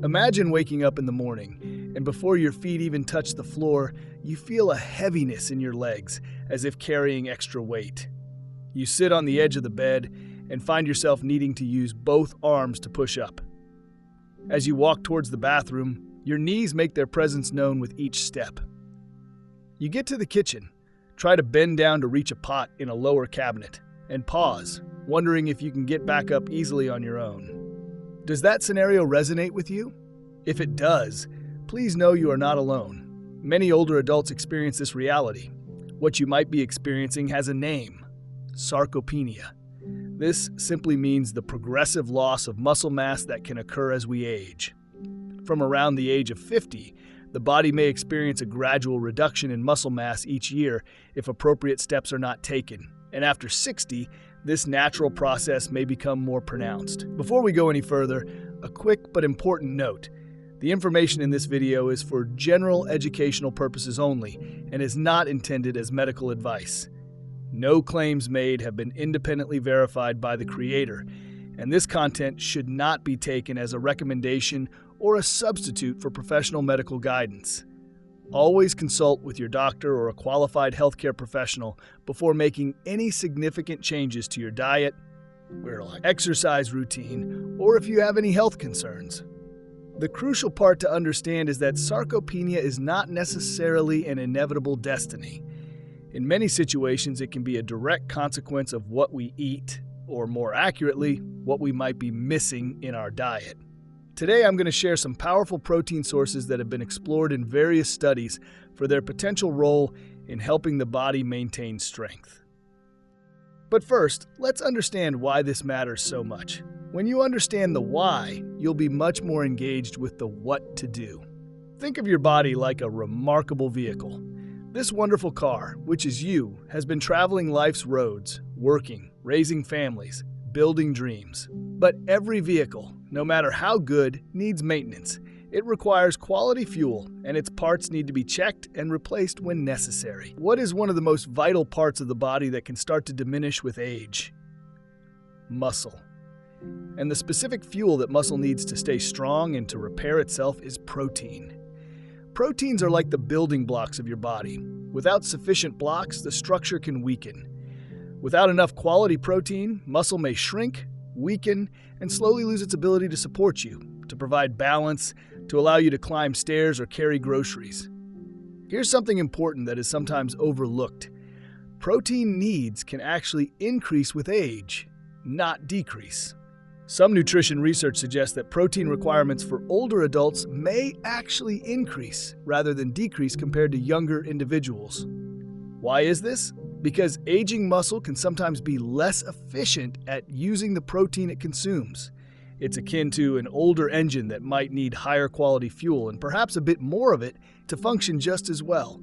Imagine waking up in the morning, and before your feet even touch the floor, you feel a heaviness in your legs, as if carrying extra weight. You sit on the edge of the bed and find yourself needing to use both arms to push up. As you walk towards the bathroom, your knees make their presence known with each step. You get to the kitchen, try to bend down to reach a pot in a lower cabinet, and pause, wondering if you can get back up easily on your own. Does that scenario resonate with you? If it does, please know you are not alone. Many older adults experience this reality. What you might be experiencing has a name: sarcopenia. This simply means the progressive loss of muscle mass that can occur as we age. From around the age of 50, the body may experience a gradual reduction in muscle mass each year if appropriate steps are not taken. And after 60, this natural process may become more pronounced. Before we go any further, a quick but important note. The information in this video is for general educational purposes only and is not intended as medical advice. No claims made have been independently verified by the creator, and this content should not be taken as a recommendation or a substitute for professional medical guidance. Always consult with your doctor or a qualified healthcare professional before making any significant changes to your diet, exercise routine, or if you have any health concerns. The crucial part to understand is that sarcopenia is not necessarily an inevitable destiny. In many situations, it can be a direct consequence of what we eat, or more accurately, what we might be missing in our diet. Today, I'm going to share some powerful protein sources that have been explored in various studies for their potential role in helping the body maintain strength. But first, let's understand why this matters so much. When you understand the why, you'll be much more engaged with the what to do. Think of your body like a remarkable vehicle. This wonderful car, which is you, has been traveling life's roads, working, raising families, building dreams. But every vehicle, no matter how good, needs maintenance. It requires quality fuel, and its parts need to be checked and replaced when necessary. What is one of the most vital parts of the body that can start to diminish with age? Muscle. And the specific fuel that muscle needs to stay strong and to repair itself is protein. Proteins are like the building blocks of your body. Without sufficient blocks, the structure can weaken. Without enough quality protein, muscle may shrink, weaken, and slowly lose its ability to support you, to provide balance, to allow you to climb stairs or carry groceries. Here's something important that is sometimes overlooked. Protein needs can actually increase with age, not decrease. Some nutrition research suggests that protein requirements for older adults may actually increase rather than decrease compared to younger individuals. Why is this? Because aging muscle can sometimes be less efficient at using the protein it consumes. It's akin to an older engine that might need higher quality fuel and perhaps a bit more of it to function just as well.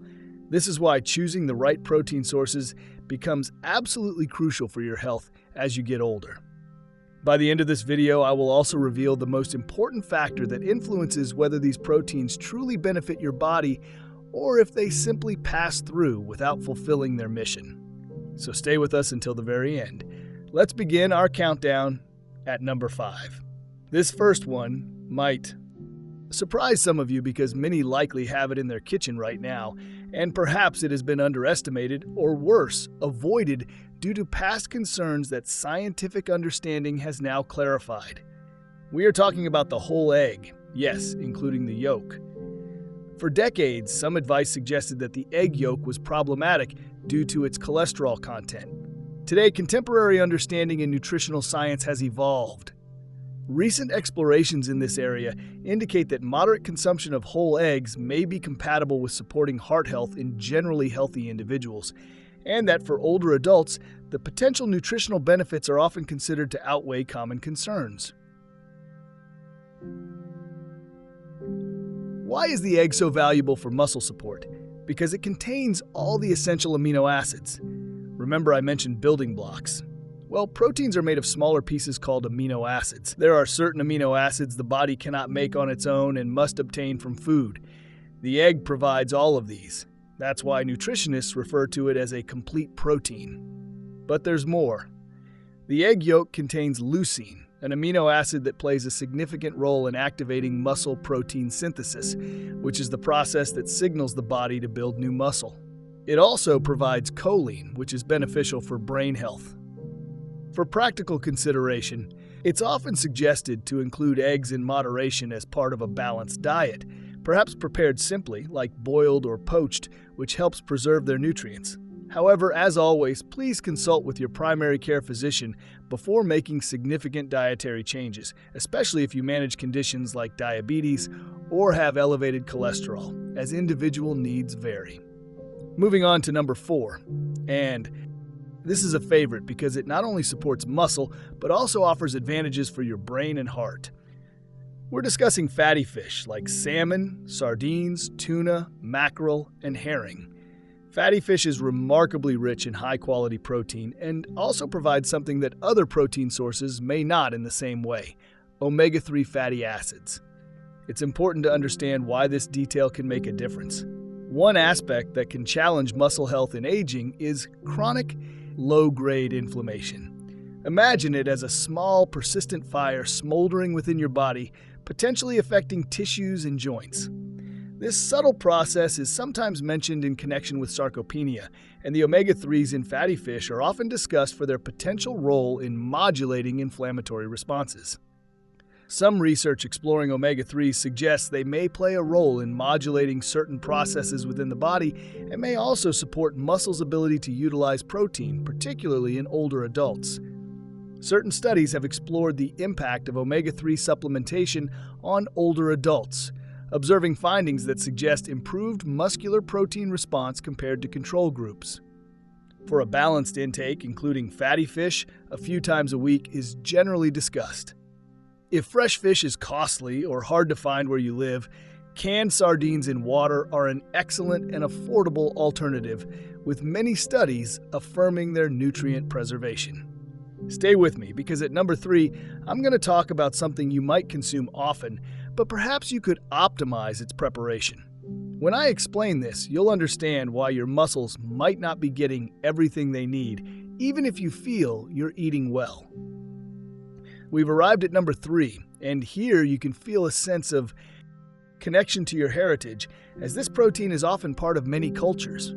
This is why choosing the right protein sources becomes absolutely crucial for your health as you get older. By the end of this video, I will also reveal the most important factor that influences whether these proteins truly benefit your body or if they simply pass through without fulfilling their mission. So stay with us until the very end. Let's begin our countdown at number 5. This first one might surprise some of you because many likely have it in their kitchen right now, and perhaps it has been underestimated or worse, avoided due to past concerns that scientific understanding has now clarified. We are talking about the whole egg, yes, including the yolk. For decades, some advice suggested that the egg yolk was problematic due to its cholesterol content. Today, contemporary understanding in nutritional science has evolved. Recent explorations in this area indicate that moderate consumption of whole eggs may be compatible with supporting heart health in generally healthy individuals, and that for older adults, the potential nutritional benefits are often considered to outweigh common concerns. Why is the egg so valuable for muscle support? Because it contains all the essential amino acids. Remember I mentioned building blocks. Well, proteins are made of smaller pieces called amino acids. There are certain amino acids the body cannot make on its own and must obtain from food. The egg provides all of these. That's why nutritionists refer to it as a complete protein. But there's more. The egg yolk contains leucine, an amino acid that plays a significant role in activating muscle protein synthesis, which is the process that signals the body to build new muscle. It also provides choline, which is beneficial for brain health. For practical consideration, it's often suggested to include eggs in moderation as part of a balanced diet, perhaps prepared simply, like boiled or poached, which helps preserve their nutrients. However, as always, please consult with your primary care physician before making significant dietary changes, especially if you manage conditions like diabetes or have elevated cholesterol, as individual needs vary. Moving on to number 4, and this is a favorite because it not only supports muscle, but also offers advantages for your brain and heart. We're discussing fatty fish like salmon, sardines, tuna, mackerel, and herring. Fatty fish is remarkably rich in high-quality protein and also provides something that other protein sources may not in the same way: omega-3 fatty acids. It's important to understand why this detail can make a difference. One aspect that can challenge muscle health in aging is chronic, low-grade inflammation. Imagine it as a small, persistent fire smoldering within your body, potentially affecting tissues and joints. This subtle process is sometimes mentioned in connection with sarcopenia, and the omega-3s in fatty fish are often discussed for their potential role in modulating inflammatory responses. Some research exploring omega-3s suggests they may play a role in modulating certain processes within the body and may also support muscle's ability to utilize protein, particularly in older adults. Certain studies have explored the impact of omega-3 supplementation on older adults, observing findings that suggest improved muscular protein response compared to control groups. For a balanced intake, including fatty fish a few times a week is generally discussed. If fresh fish is costly or hard to find where you live, canned sardines in water are an excellent and affordable alternative, with many studies affirming their nutrient preservation. Stay with me, because at number 3, I'm going to talk about something you might consume often, but perhaps you could optimize its preparation. When I explain this, you'll understand why your muscles might not be getting everything they need, even if you feel you're eating well. We've arrived at number 3, and here you can feel a sense of connection to your heritage, as this protein is often part of many cultures.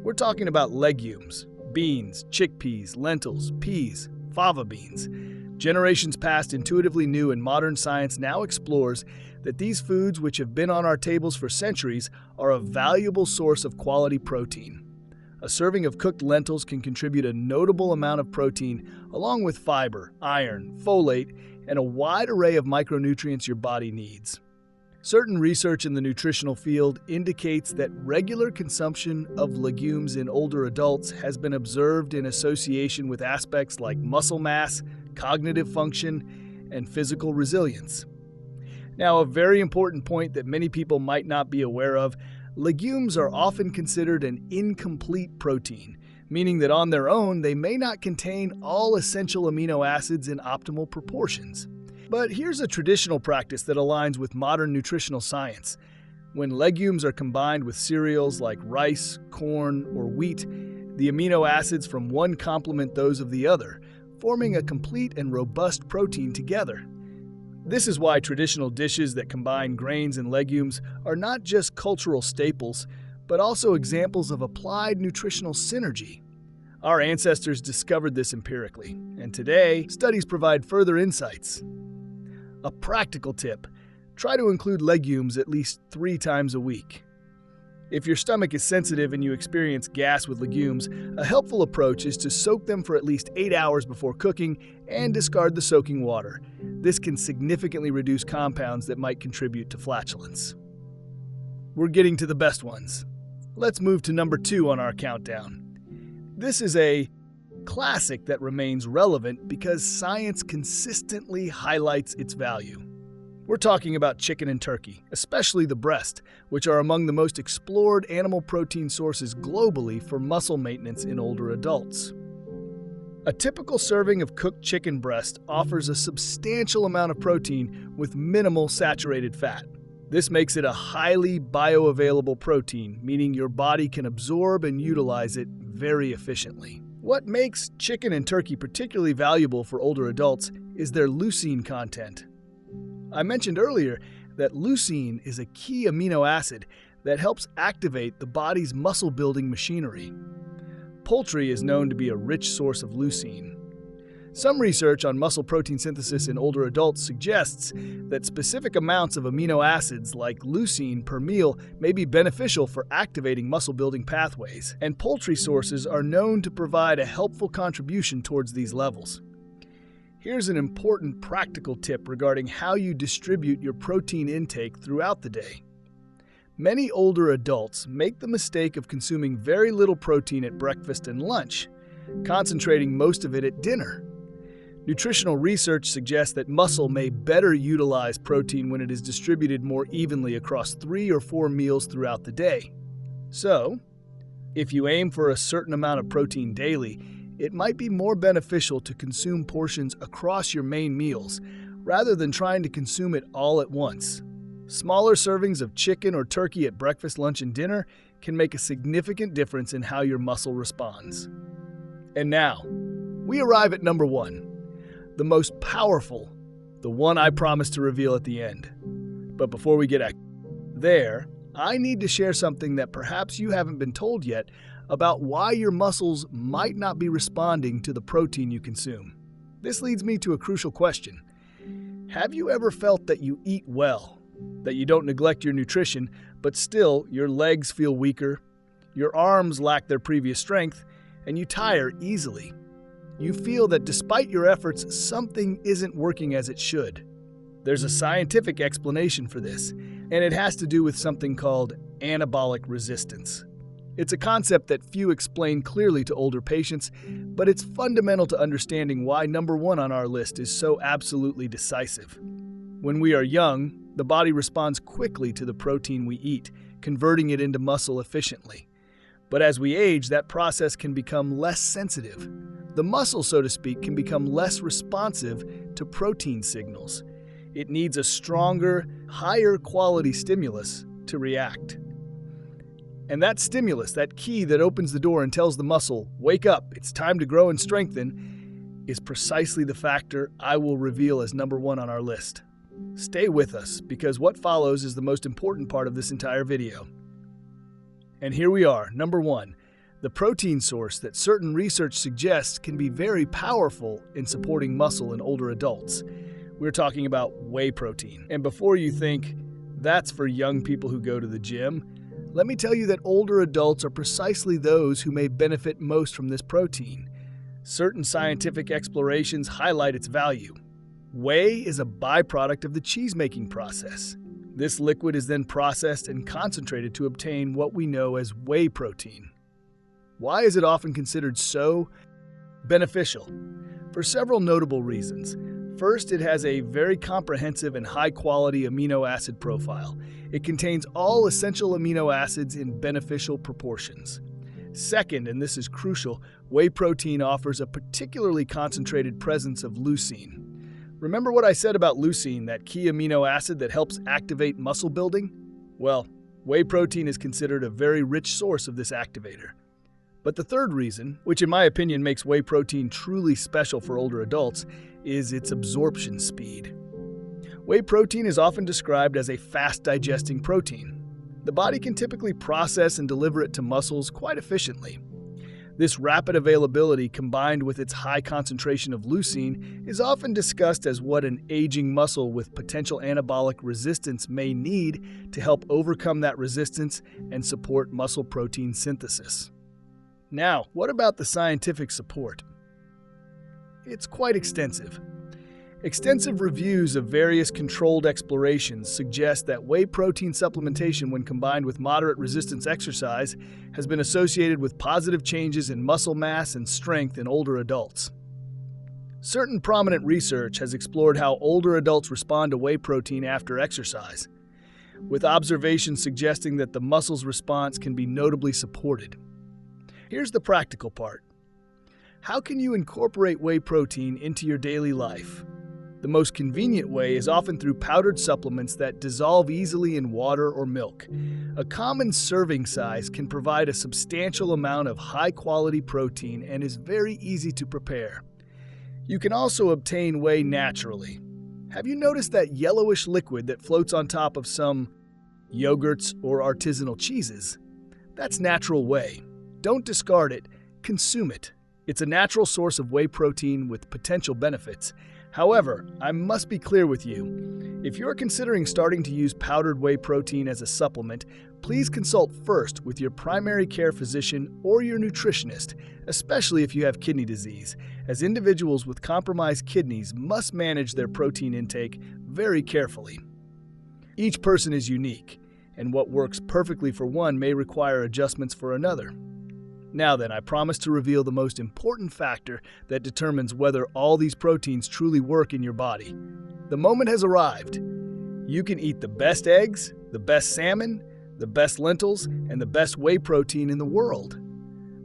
We're talking about legumes, beans, chickpeas, lentils, peas, fava beans. Generations past intuitively knew, and modern science now explores that these foods, which have been on our tables for centuries, are a valuable source of quality protein. A serving of cooked lentils can contribute a notable amount of protein, along with fiber, iron, folate, and a wide array of micronutrients your body needs. Certain research in the nutritional field indicates that regular consumption of legumes in older adults has been observed in association with aspects like muscle mass, cognitive function, and physical resilience. Now, a very important point that many people might not be aware of: legumes are often considered an incomplete protein, meaning that on their own they may not contain all essential amino acids in optimal proportions. But here's a traditional practice that aligns with modern nutritional science. When legumes are combined with cereals like rice, corn, or wheat, the amino acids from one complement those of the other, forming a complete and robust protein together. This is why traditional dishes that combine grains and legumes are not just cultural staples, but also examples of applied nutritional synergy. Our ancestors discovered this empirically, and today, studies provide further insights. A practical tip: try to include legumes at least 3 times a week. If your stomach is sensitive and you experience gas with legumes, a helpful approach is to soak them for at least 8 hours before cooking and discard the soaking water. This can significantly reduce compounds that might contribute to flatulence. We're getting to the best ones. Let's move to number 2 on our countdown. This is a classic that remains relevant because science consistently highlights its value. We're talking about chicken and turkey, especially the breast, which are among the most explored animal protein sources globally for muscle maintenance in older adults. A typical serving of cooked chicken breast offers a substantial amount of protein with minimal saturated fat. This makes it a highly bioavailable protein, meaning your body can absorb and utilize it very efficiently. What makes chicken and turkey particularly valuable for older adults is their leucine content. I mentioned earlier that leucine is a key amino acid that helps activate the body's muscle-building machinery. Poultry is known to be a rich source of leucine. Some research on muscle protein synthesis in older adults suggests that specific amounts of amino acids like leucine per meal may be beneficial for activating muscle-building pathways, and poultry sources are known to provide a helpful contribution towards these levels. Here's an important practical tip regarding how you distribute your protein intake throughout the day. Many older adults make the mistake of consuming very little protein at breakfast and lunch, concentrating most of it at dinner. Nutritional research suggests that muscle may better utilize protein when it is distributed more evenly across 3 or 4 meals throughout the day. So, if you aim for a certain amount of protein daily, it might be more beneficial to consume portions across your main meals, rather than trying to consume it all at once. Smaller servings of chicken or turkey at breakfast, lunch, and dinner can make a significant difference in how your muscle responds. And now, we arrive at number 1, the most powerful, the one I promised to reveal at the end. But before we get there, I need to share something that perhaps you haven't been told yet about why your muscles might not be responding to the protein you consume. This leads me to a crucial question. Have you ever felt that you eat well, that you don't neglect your nutrition, but still your legs feel weaker, your arms lack their previous strength, and you tire easily? You feel that despite your efforts, something isn't working as it should. There's a scientific explanation for this, and it has to do with something called anabolic resistance. It's a concept that few explain clearly to older patients, but it's fundamental to understanding why number 1 on our list is so absolutely decisive. When we are young, the body responds quickly to the protein we eat, converting it into muscle efficiently. But as we age, that process can become less sensitive. The muscle, so to speak, can become less responsive to protein signals. It needs a stronger, higher quality stimulus to react. And that stimulus, that key that opens the door and tells the muscle, "Wake up, it's time to grow and strengthen," is precisely the factor I will reveal as number 1 on our list. Stay with us, because what follows is the most important part of this entire video. And here we are, number 1, the protein source that certain research suggests can be very powerful in supporting muscle in older adults. We're talking about whey protein. And before you think, that's for young people who go to the gym, let me tell you that older adults are precisely those who may benefit most from this protein. Certain scientific explorations highlight its value. Whey is a byproduct of the cheese-making process. This liquid is then processed and concentrated to obtain what we know as whey protein. Why is it often considered so beneficial? For several notable reasons. First, it has a very comprehensive and high-quality amino acid profile. It contains all essential amino acids in beneficial proportions. Second, and this is crucial, whey protein offers a particularly concentrated presence of leucine. Remember what I said about leucine, that key amino acid that helps activate muscle building? Well, whey protein is considered a very rich source of this activator. But the third reason, which in my opinion makes whey protein truly special for older adults, is its absorption speed. Whey protein is often described as a fast-digesting protein. The body can typically process and deliver it to muscles quite efficiently. This rapid availability, combined with its high concentration of leucine, is often discussed as what an aging muscle with potential anabolic resistance may need to help overcome that resistance and support muscle protein synthesis. Now, what about the scientific support? It's quite extensive. Extensive reviews of various controlled explorations suggest that whey protein supplementation, when combined with moderate resistance exercise, has been associated with positive changes in muscle mass and strength in older adults. Certain prominent research has explored how older adults respond to whey protein after exercise, with observations suggesting that the muscle's response can be notably supported. Here's the practical part. How can you incorporate whey protein into your daily life? The most convenient way is often through powdered supplements that dissolve easily in water or milk. A common serving size can provide a substantial amount of high-quality protein and is very easy to prepare. You can also obtain whey naturally. Have you noticed that yellowish liquid that floats on top of some yogurts or artisanal cheeses? That's natural whey. Don't discard it, consume it. It's a natural source of whey protein with potential benefits. However, I must be clear with you. If you're considering starting to use powdered whey protein as a supplement, please consult first with your primary care physician or your nutritionist, especially if you have kidney disease, as individuals with compromised kidneys must manage their protein intake very carefully. Each person is unique, and what works perfectly for one may require adjustments for another. Now then, I promise to reveal the most important factor that determines whether all these proteins truly work in your body. The moment has arrived. You can eat the best eggs, the best salmon, the best lentils, and the best whey protein in the world.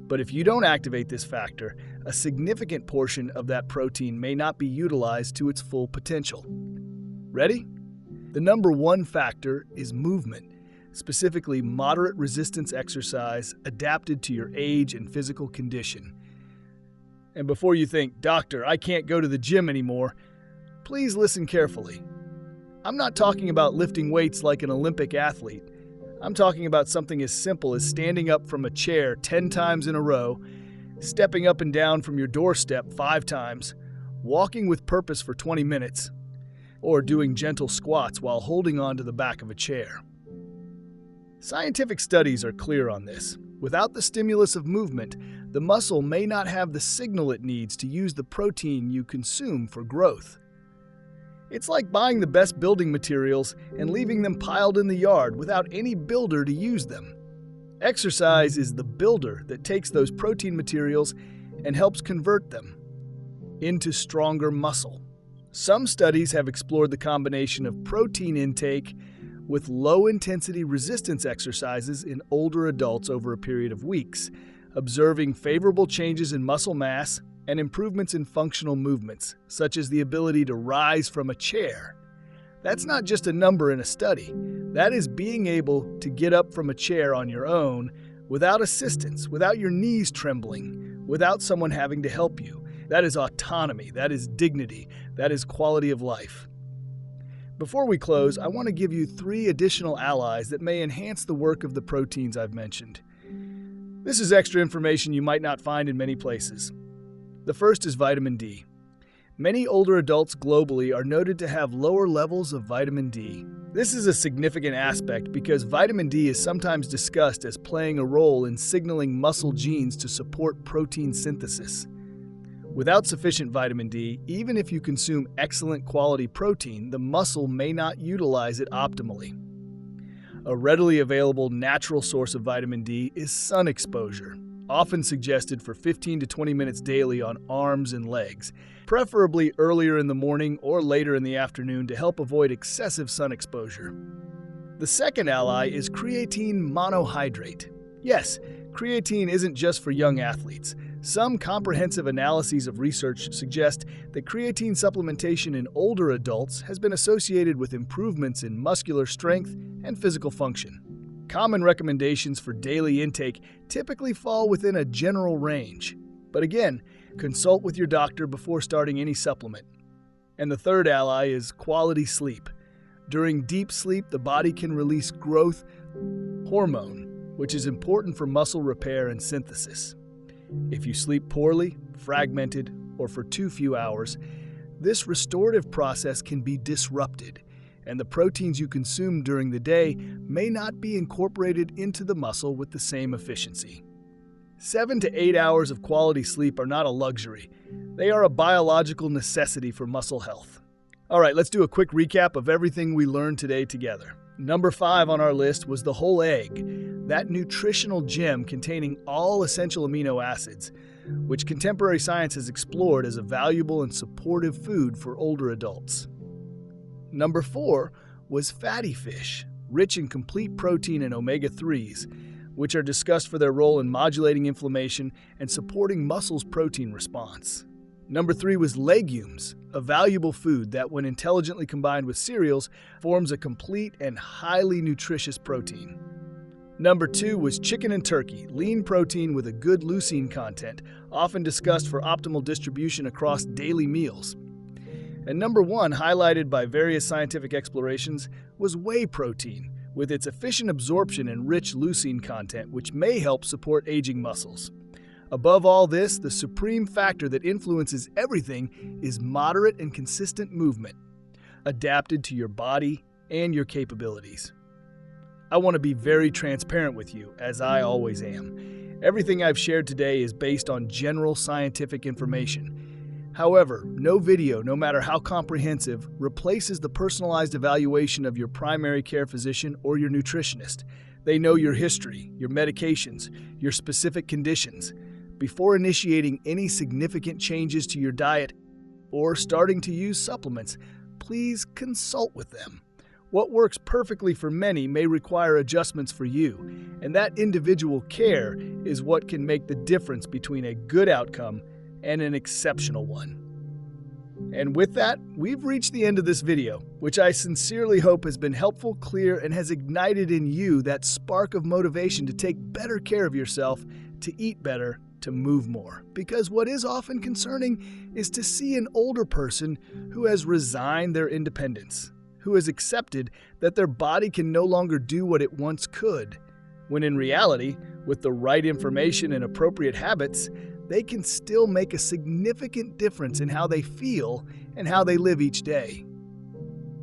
But if you don't activate this factor, a significant portion of that protein may not be utilized to its full potential. Ready? The number one factor is movement. Specifically moderate resistance exercise adapted to your age and physical condition. And before you think, "Doctor, I can't go to the gym anymore," please listen carefully. I'm not talking about lifting weights like an Olympic athlete. I'm talking about something as simple as standing up from a chair 10 times in a row, stepping up and down from your doorstep 5 times, walking with purpose for 20 minutes, or doing gentle squats while holding on to the back of a chair. Scientific studies are clear on this. Without the stimulus of movement, the muscle may not have the signal it needs to use the protein you consume for growth. It's like buying the best building materials and leaving them piled in the yard without any builder to use them. Exercise is the builder that takes those protein materials and helps convert them into stronger muscle. Some studies have explored the combination of protein intake with low-intensity resistance exercises in older adults over a period of weeks, observing favorable changes in muscle mass and improvements in functional movements, such as the ability to rise from a chair. That's not just a number in a study. That is being able to get up from a chair on your own without assistance, without your knees trembling, without someone having to help you. That is autonomy. That is dignity. That is quality of life. Before we close, I want to give you 3 additional allies that may enhance the work of the proteins I've mentioned. This is extra information you might not find in many places. The first is vitamin D. Many older adults globally are noted to have lower levels of vitamin D. This is a significant aspect because vitamin D is sometimes discussed as playing a role in signaling muscle genes to support protein synthesis. Without sufficient vitamin D, even if you consume excellent quality protein, the muscle may not utilize it optimally. A readily available natural source of vitamin D is sun exposure, often suggested for 15 to 20 minutes daily on arms and legs, preferably earlier in the morning or later in the afternoon to help avoid excessive sun exposure. The second ally is creatine monohydrate. Yes, creatine isn't just for young athletes. Some comprehensive analyses of research suggest that creatine supplementation in older adults has been associated with improvements in muscular strength and physical function. Common recommendations for daily intake typically fall within a general range. But again, consult with your doctor before starting any supplement. And the third ally is quality sleep. During deep sleep, the body can release growth hormone, which is important for muscle repair and synthesis. If you sleep poorly, fragmented, or for too few hours, this restorative process can be disrupted, and the proteins you consume during the day may not be incorporated into the muscle with the same efficiency. 7 to 8 hours of quality sleep are not a luxury. They are a biological necessity for muscle health. All right, let's do a quick recap of everything we learned today together. Number 5 on our list was the whole egg, that nutritional gem containing all essential amino acids, which contemporary science has explored as a valuable and supportive food for older adults. Number 4 was fatty fish, rich in complete protein and omega-3s, which are discussed for their role in modulating inflammation and supporting muscles' protein response. Number 3 was legumes, a valuable food that, when intelligently combined with cereals, forms a complete and highly nutritious protein. Number 2 was chicken and turkey, lean protein with a good leucine content, often discussed for optimal distribution across daily meals. And number 1, highlighted by various scientific explorations, was whey protein, with its efficient absorption and rich leucine content, which may help support aging muscles. Above all this, the supreme factor that influences everything is moderate and consistent movement, adapted to your body and your capabilities. I want to be very transparent with you, as I always am. Everything I've shared today is based on general scientific information. However, no video, no matter how comprehensive, replaces the personalized evaluation of your primary care physician or your nutritionist. They know your history, your medications, your specific conditions. Before initiating any significant changes to your diet or starting to use supplements, please consult with them. What works perfectly for many may require adjustments for you, and that individual care is what can make the difference between a good outcome and an exceptional one. And with that, we've reached the end of this video, which I sincerely hope has been helpful, clear, and has ignited in you that spark of motivation to take better care of yourself, to eat better, to move more. Because what is often concerning is to see an older person who has resigned their independence, who has accepted that their body can no longer do what it once could, when in reality, with the right information and appropriate habits, they can still make a significant difference in how they feel and how they live each day.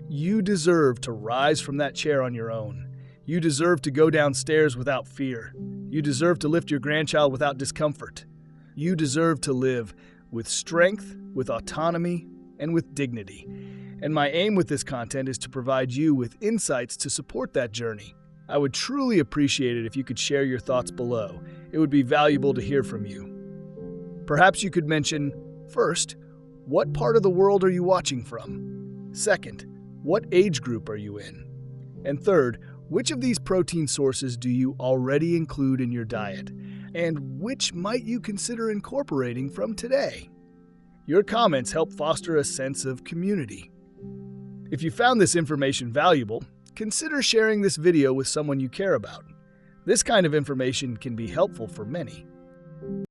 You deserve to rise from that chair on your own. You deserve to go downstairs without fear. You deserve to lift your grandchild without discomfort. You deserve to live with strength, with autonomy, and with dignity. And my aim with this content is to provide you with insights to support that journey. I would truly appreciate it if you could share your thoughts below. It would be valuable to hear from you. Perhaps you could mention, first, what part of the world are you watching from? Second, what age group are you in? And third, which of these protein sources do you already include in your diet? And which might you consider incorporating from today? Your comments help foster a sense of community. If you found this information valuable, consider sharing this video with someone you care about. This kind of information can be helpful for many.